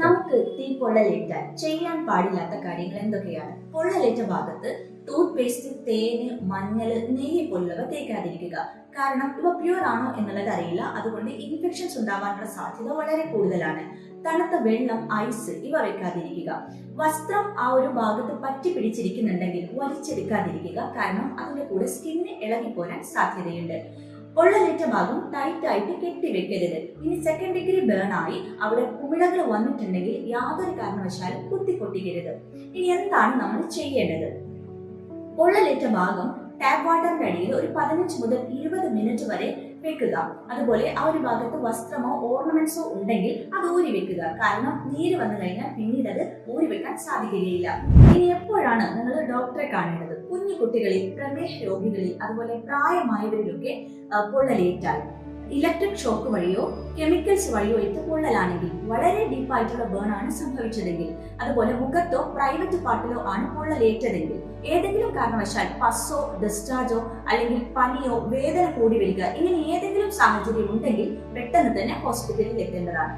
നമുക്ക് തീപ്പൊള്ളലേറ്റാൽ ചെയ്യാൻ പാടില്ലാത്ത കാര്യങ്ങൾ എന്തൊക്കെയാണ്? പൊള്ളലേറ്റ ഭാഗത്ത് ടൂത്ത് പേസ്റ്റ്, തേന്, മഞ്ഞൾ, നെയ്യ് പോലുള്ളവ തേക്കാതിരിക്കുക. കാരണം ഇവ പ്യൂർ ആണോ എന്നുള്ളത് അറിയില്ല. അതുകൊണ്ട് ഇൻഫെക്ഷൻസ് ഉണ്ടാവാനുള്ള സാധ്യത വളരെ കൂടുതലാണ്. തണുത്ത വെള്ളം, ഐസ് ഇവ വെക്കാതിരിക്കുക. വസ്ത്രം ആ ഒരു ഭാഗത്ത് പറ്റി പിടിച്ചിരിക്കുന്നുണ്ടെങ്കിൽ വലിച്ചെടുക്കാതിരിക്കുക. കാരണം അതിന്റെ കൂടെ സ്കിന്ന് ഇളകിപ്പോരാൻ സാധ്യതയുണ്ട്. പൊള്ളലേറ്റ ഭാഗം ടൈറ്റ് ആയിട്ട് കെട്ടിവെക്കരുത്. ഇനി സെക്കൻഡ് ഡിഗ്രി ബേൺ ആയി അവിടെ കുമിളകൾ വന്നിട്ടുണ്ടെങ്കിൽ യാതൊരു കാരണവശാലും കുത്തിപ്പൊട്ടിക്കരുത്. ഇനി എന്താണ് നമ്മൾ ചെയ്യേണ്ടത്? പൊള്ളലേറ്റ ഭാഗം ടാപ്പ് വാട്ടറിന്റെ അടിയിൽ ഒരു 15 മുതൽ 20 മിനിറ്റ് വരെ വെക്കുക. അതുപോലെ ആ ഒരു ഭാഗത്ത് വസ്ത്രമോ ഓർണമെന്റ്സോ ഉണ്ടെങ്കിൽ അത് ഊരി വെക്കുക. കാരണം നീര് വന്നു കഴിഞ്ഞാൽ പിന്നീട് അത് ഊരി വെക്കാൻ സാധിക്കുകയില്ല. ഇനി എപ്പോഴാണ് നിങ്ങൾ ഡോക്ടറെ കാണേണ്ടത്? കുഞ്ഞു കുട്ടികളിൽ, പ്രമേഹ രോഗികളിൽ, അതുപോലെ പ്രായമായവരിലൊക്കെ പൊള്ളലേറ്റാൽ ഇലക്ട്രിക് ഷോക്ക് വഴിയോ കെമിക്കൽസ് വഴിയോ ഏറ്റ പൊള്ളലാണെങ്കിൽ, വളരെ ഡീപ്പായിട്ടുള്ള ബേൺ ആണ് സംഭവിച്ചതെങ്കിൽ, അതുപോലെ മുഖത്തോ പ്രൈവറ്റ് പാർട്ടിലോ ആണ് പൊള്ളലേറ്റതെങ്കിൽ, ഏതെങ്കിലും കാരണവശാൽ പസ്സോ ഡിസ്ചാർജോ അല്ലെങ്കിൽ പനിയോ വേദന കൂടി വരിക, ഇങ്ങനെ ഏതെങ്കിലും സാഹചര്യം ഉണ്ടെങ്കിൽ പെട്ടെന്ന് തന്നെ ഹോസ്പിറ്റലിൽ എത്തേണ്ടതാണ്.